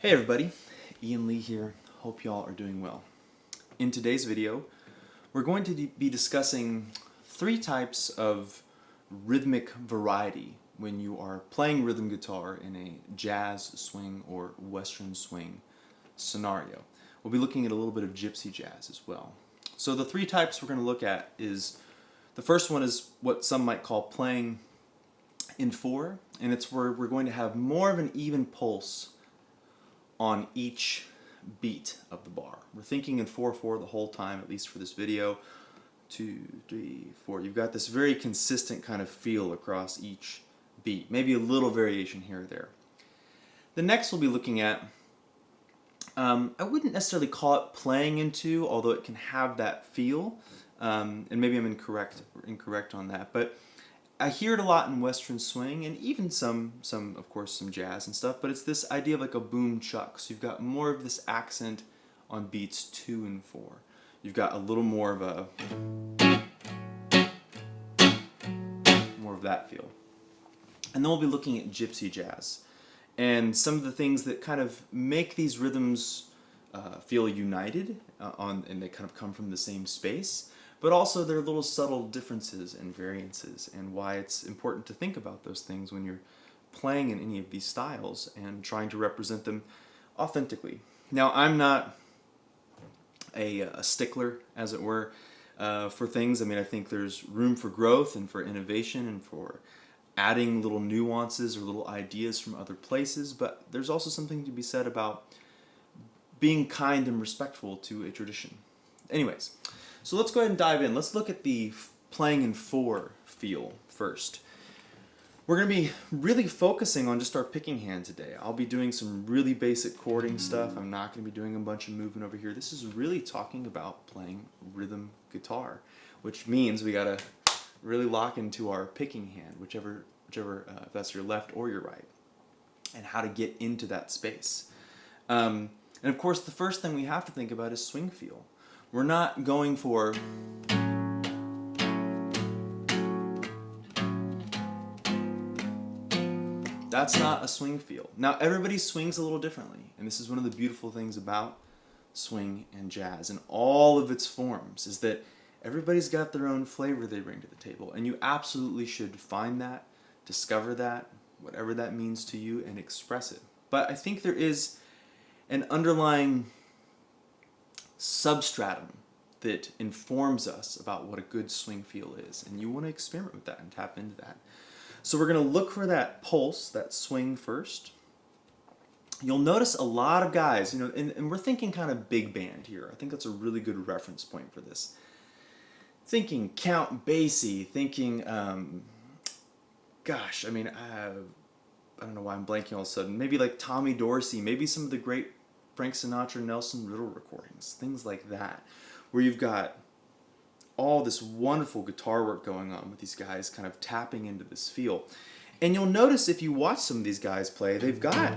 Hey everybody, Ian Lee here. Hope y'all are doing well. In today's video, we're going to be discussing three types of rhythmic variety when you are playing rhythm guitar in a jazz, swing, or western swing scenario. We'll be looking at a little bit of gypsy jazz as well. So the three types we're going to look at is, the first one is what some might call playing in four, and it's where we're going to have more of an even pulse on each beat of the bar. We're thinking in 4/4 the whole time, at least for this video. 2, 3, 4. You've got this very consistent kind of feel across each beat. Maybe a little variation here or there. The next we'll be looking at, I wouldn't necessarily call it playing into, although it can have that feel. And maybe I'm incorrect on that, but I hear it a lot in western swing and even some of course some jazz and stuff, but it's this idea of like a boom chuck. So you've got more of this accent on beats 2 and 4. You've got a little more of that feel. And then we'll be looking at gypsy jazz and some of the things that kind of make these rhythms feel united and they kind of come from the same space. But also there are little subtle differences and variances, and why it's important to think about those things when you're playing in any of these styles and trying to represent them authentically. Now, I'm not a stickler, as it were, for things. I mean, I think there's room for growth and for innovation and for adding little nuances or little ideas from other places, but there's also something to be said about being kind and respectful to a tradition. Anyways, so let's go ahead and dive in. Let's look at the playing in 4 feel first. We're going to be really focusing on just our picking hand today. I'll be doing some really basic chording stuff. I'm not going to be doing a bunch of movement over here. This is really talking about playing rhythm guitar, which means we got to really lock into our picking hand, whichever if that's your left or your right, and how to get into that space. And of course, the first thing we have to think about is swing feel. We're not going for that's not a swing feel. Now, everybody swings a little differently, and this is one of the beautiful things about swing and jazz in all of its forms, is that everybody's got their own flavor they bring to the table, and you absolutely should find that, discover that, whatever that means to you, and express it. But I think there is an underlying substratum that informs us about what a good swing feel is, and you want to experiment with that and tap into that. So we're going to look for that pulse, that swing first. You'll notice a lot of guys, and we're thinking kind of big band here. I think that's a really good reference point for this. Thinking Count Basie, thinking, gosh, I mean, I don't know why I'm blanking all of a sudden. Maybe like Tommy Dorsey, maybe some of the great Frank Sinatra, Nelson Riddle recordings, things like that, where you've got all this wonderful guitar work going on with these guys kind of tapping into this feel. And you'll notice if you watch some of these guys play, they've got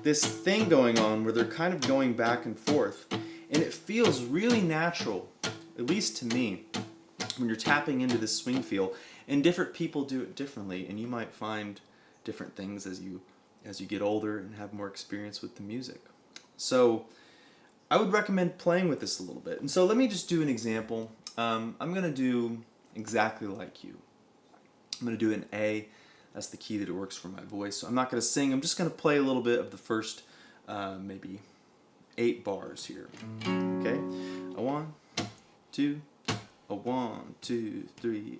this thing going on where they're kind of going back and forth, and it feels really natural, at least to me, when you're tapping into this swing feel. And different people do it differently, and you might find different things as you get older and have more experience with the music. So I would recommend playing with this a little bit. And so let me just do an example. I'm going to do exactly like you. I'm going to do an A. That's the key that it works for my voice. So I'm not going to sing. I'm just going to play a little bit of the first maybe 8 bars here. Okay? A 1, 2, a 1, 2, 3,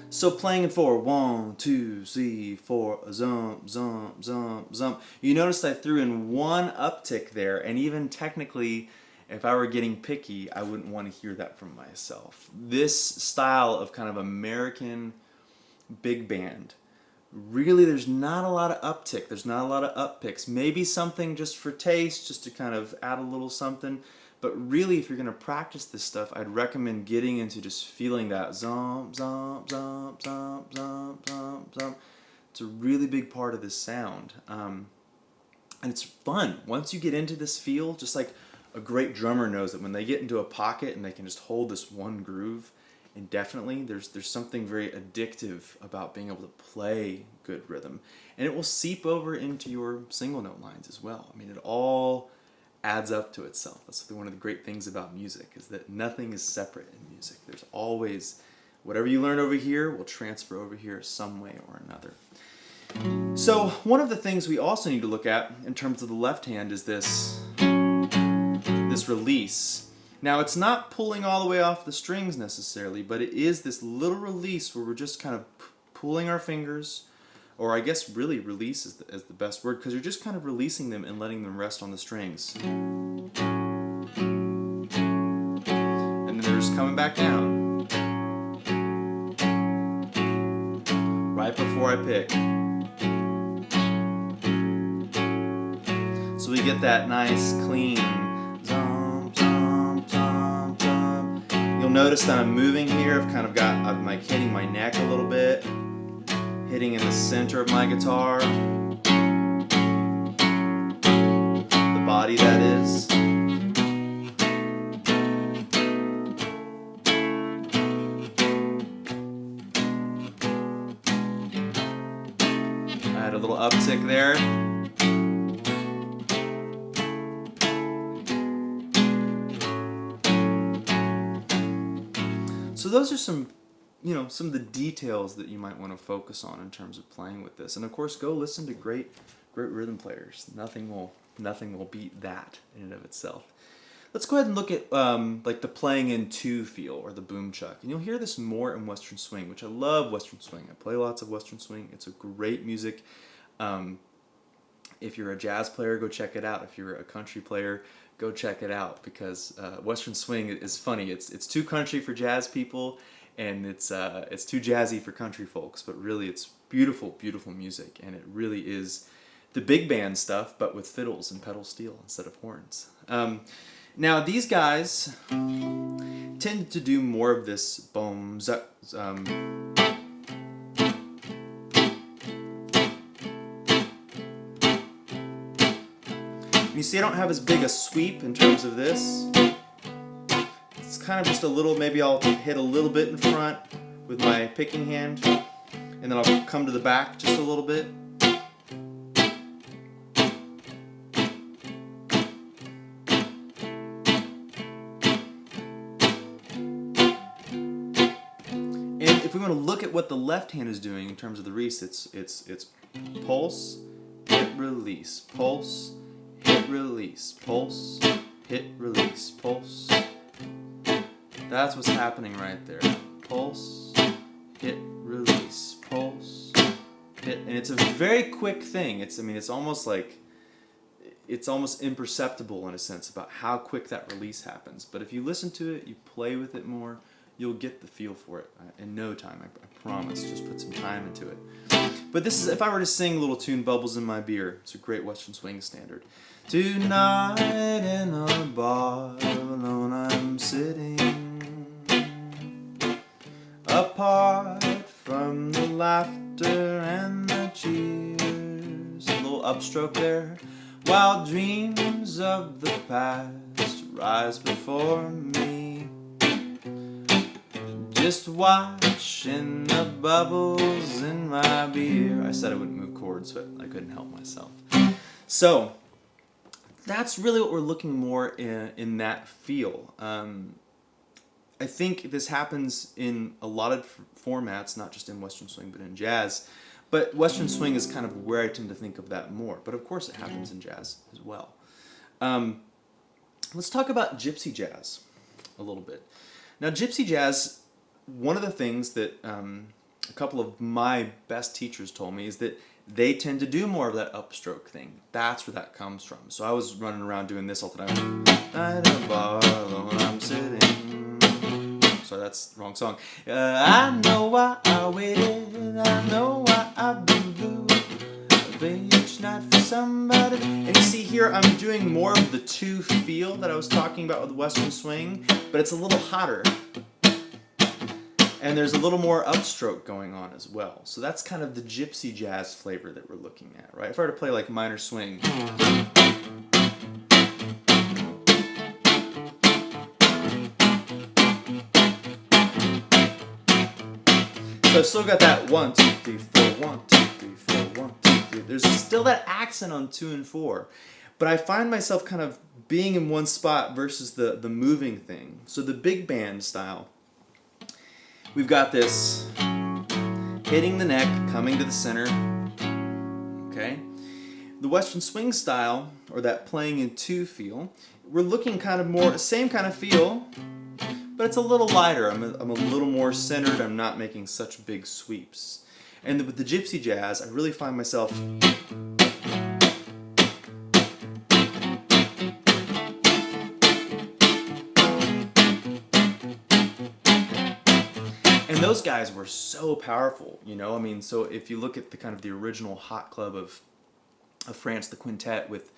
So playing in 4, 1, 2, 3, 4, zump, zump, zump, zump. You notice I threw in one uptick there, and even technically, if I were getting picky, I wouldn't want to hear that from myself. This style of kind of American big band, really there's not a lot of uptick, there's not a lot of uppicks. Maybe something just for taste, just to kind of add a little something. But really, if you're going to practice this stuff, I'd recommend getting into just feeling that zomp, zomp, zomp, zomp, zomp, zomp, zomp, It's a really big part of this sound. And it's fun. Once you get into this feel, just like a great drummer knows that when they get into a pocket and they can just hold this one groove indefinitely, there's something very addictive about being able to play good rhythm. And it will seep over into your single note lines as well. I mean, it all adds up to itself. That's one of the great things about music, is that nothing is separate in music. There's always, whatever you learn over here will transfer over here some way or another. So one of the things we also need to look at in terms of the left hand is this release. Now, it's not pulling all the way off the strings necessarily, but it is this little release where we're just kind of pulling our fingers, or I guess really release is the best word, because you're just kind of releasing them and letting them rest on the strings. And then they're just coming back down. Right before I pick. So we get that nice, clean zom, zom, zom, zom. You'll notice that I'm moving here. I've kind of got, I'm like hitting my neck a little bit, hitting in the center of my guitar. The body, that is. I had a little uptick there. So those are some of the details that you might want to focus on in terms of playing with this. And of course, go listen to great rhythm players. Nothing will beat that in and of itself. Let's go ahead and look at like the playing in two feel, or the boom chuck. And you'll hear this more in Western swing, which I love Western swing. I play lots of Western swing. It's a great music. If you're a jazz player, go check it out. If you're a country player, go check it out, because Western swing is funny. It's too country for jazz people, and it's too jazzy for country folks. But really, it's beautiful, beautiful music, and it really is the big band stuff, but with fiddles and pedal steel instead of horns. Now these guys tend to do more of this boom zuck. You see, I don't have as big a sweep in terms of this. It's kind of just a little, maybe I'll hit a little bit in front with my picking hand, and then I'll come to the back just a little bit. And if we want to look at what the left hand is doing in terms of the release, it's pulse, hit, release, pulse, hit, release, pulse, hit, release, pulse. That's what's happening right there. Pulse, hit, release, pulse, hit. And it's a very quick thing. It's almost imperceptible in a sense about how quick that release happens. But if you listen to it, you play with it more, you'll get the feel for it in no time. I promise. Just put some time into it. But this is, if I were to sing a little tune, Bubbles in My Beer, it's a great Western swing standard. Tonight in a bar alone I'm sitting, apart from the laughter and the cheers. A little upstroke there. While dreams of the past rise before me, just watching the bubbles in my beer. I said I wouldn't move chords, but I couldn't help myself. So that's really what we're looking more in that feel. I think this happens in a lot of formats, not just in Western swing, but in jazz. But Western swing is kind of where I tend to think of that more. But of course it happens in jazz as well. Let's talk about Gypsy Jazz a little bit. Now, Gypsy Jazz, one of the things that a couple of my best teachers told me is that they tend to do more of that upstroke thing. That's where that comes from. So I was running around doing this all the time. Night in a bar alone I'm sitting. Sorry, that's the wrong song. I know why I waited. I know why I've been blue. Each night for somebody. And you see here, I'm doing more of the two feel that I was talking about with Western swing, but it's a little hotter. And there's a little more upstroke going on as well. So that's kind of the gypsy jazz flavor that we're looking at, right? If I were to play like minor swing. So I've still got that 1, 2, 3, 4, 1, 2, 3, 4, 1, 2, 3. There's still that accent on 2 and 4. But I find myself kind of being in one spot versus the moving thing. So the big band style, we've got this hitting the neck, coming to the center. Okay? The Western swing style, or that playing in 2 feel, we're looking kind of more, same kind of feel, but it's a little lighter. I'm a little more centered. I'm not making such big sweeps. And with the gypsy jazz, I really find myself and those guys were so powerful, you know. I mean, so if you look at the kind of the original hot club of France, the quintet with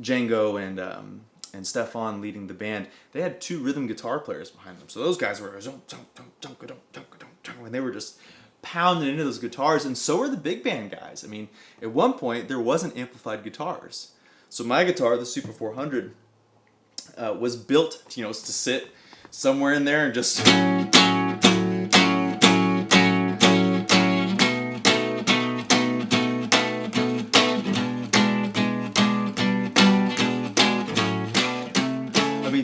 Django and Stefan leading the band, they had 2 rhythm guitar players behind them. So those guys were and they were just pounding into those guitars, and so were the big band guys. I mean, at one point there wasn't amplified guitars. So my guitar, the Super 400, was built, you know, to sit somewhere in there and just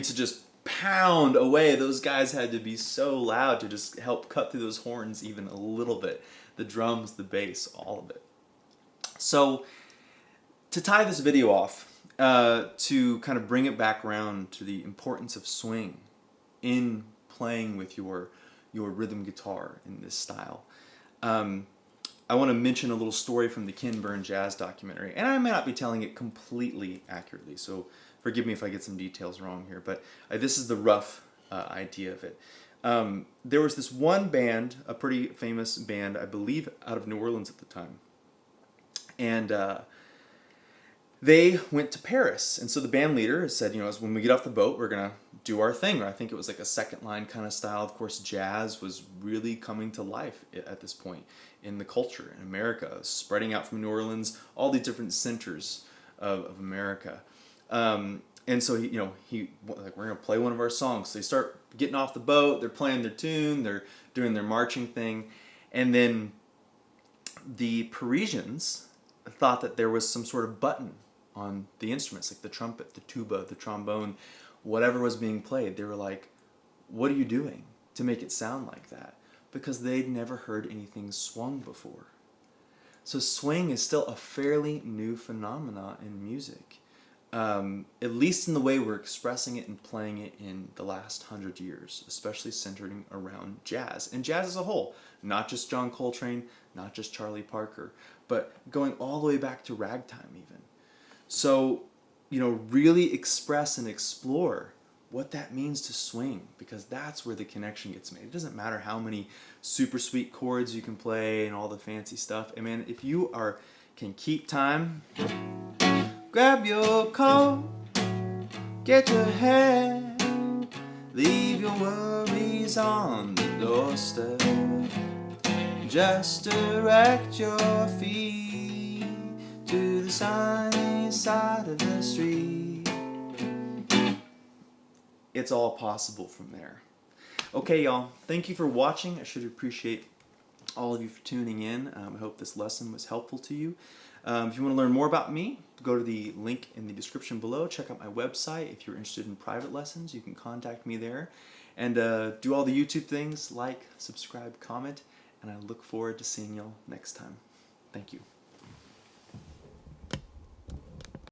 to just pound away. Those guys had to be so loud to just help cut through those horns even a little bit. The drums, the bass, all of it. So to tie this video off, to kind of bring it back around to the importance of swing in playing with your rhythm guitar in this style, I want to mention a little story from the Ken Burn Jazz documentary, and I may not be telling it completely accurately, so forgive me if I get some details wrong here, but this is the rough idea of it. There was this one band, a pretty famous band, I believe out of New Orleans at the time, and they went to Paris. And so the band leader said, you know, when we get off the boat, we're going to do our thing. I think it was like a second line kind of style. Of course, jazz was really coming to life at this point in the culture in America, spreading out from New Orleans, all these different centers of America. And so he like, we're going to play one of our songs. So they start getting off the boat, they're playing their tune, they're doing their marching thing. And then the Parisians thought that there was some sort of button on the instruments, like the trumpet, the tuba, the trombone, whatever was being played. They were like, what are you doing to make it sound like that? Because they'd never heard anything swung before. So swing is still a fairly new phenomenon in music. At least in the way we're expressing it and playing it in the last 100 years, especially centering around jazz. And jazz as a whole, not just John Coltrane, not just Charlie Parker, but going all the way back to ragtime even. So, you know, really express and explore what that means to swing, because that's where the connection gets made. It doesn't matter how many super sweet chords you can play and all the fancy stuff. I mean, if you can keep time, grab your coat, get your hair, leave your worries on the doorstep. Just direct your feet to the sunny side of the street. It's all possible from there. Okay, y'all, thank you for watching. I should appreciate all of you for tuning in. I hope this lesson was helpful to you. If you want to learn more about me, go to the link in the description below. Check out my website. If you're interested in private lessons, you can contact me there. And do all the YouTube things, like, subscribe, comment, and I look forward to seeing y'all next time. Thank you.